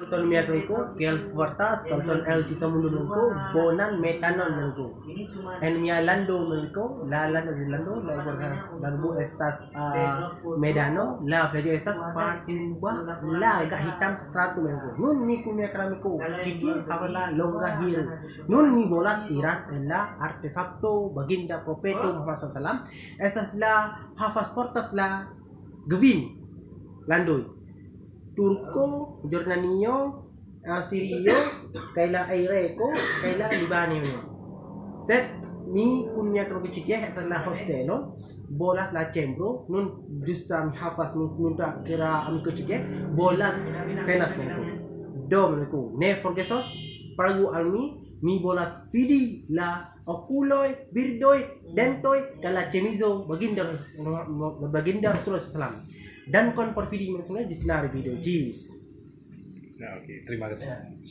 Tonton miakunku, kel fuertas, tonton el tito mundunku, bonan metanon menku. En mia lando menku, la fuerzas, lambu estas medano, la feria estas patubah, la agak hitam stratu menku. Nun mi kumia keramiku, kiti havala longa hiru. Nun mi bolas iras la artefacto baginda profeto Muhammad SAW. Estas la hafas portas la gevin landoi. Turco, Jordania, Syria, kaila Irako, kaila Libanio. Set mi kunya kero kecil adalah hostelo, bolas la cembro, nun justam hafaz nunta kira am kecil, bolas fenas menku. Do menku, ne forgesos, paragu almi, mi bolas fidi la okuloi, birdoi, dentoi, kala cemizo baginda Rasulullah SAW. Dan kon por video di sinar video. Jis. Nah, oke, terima kasih.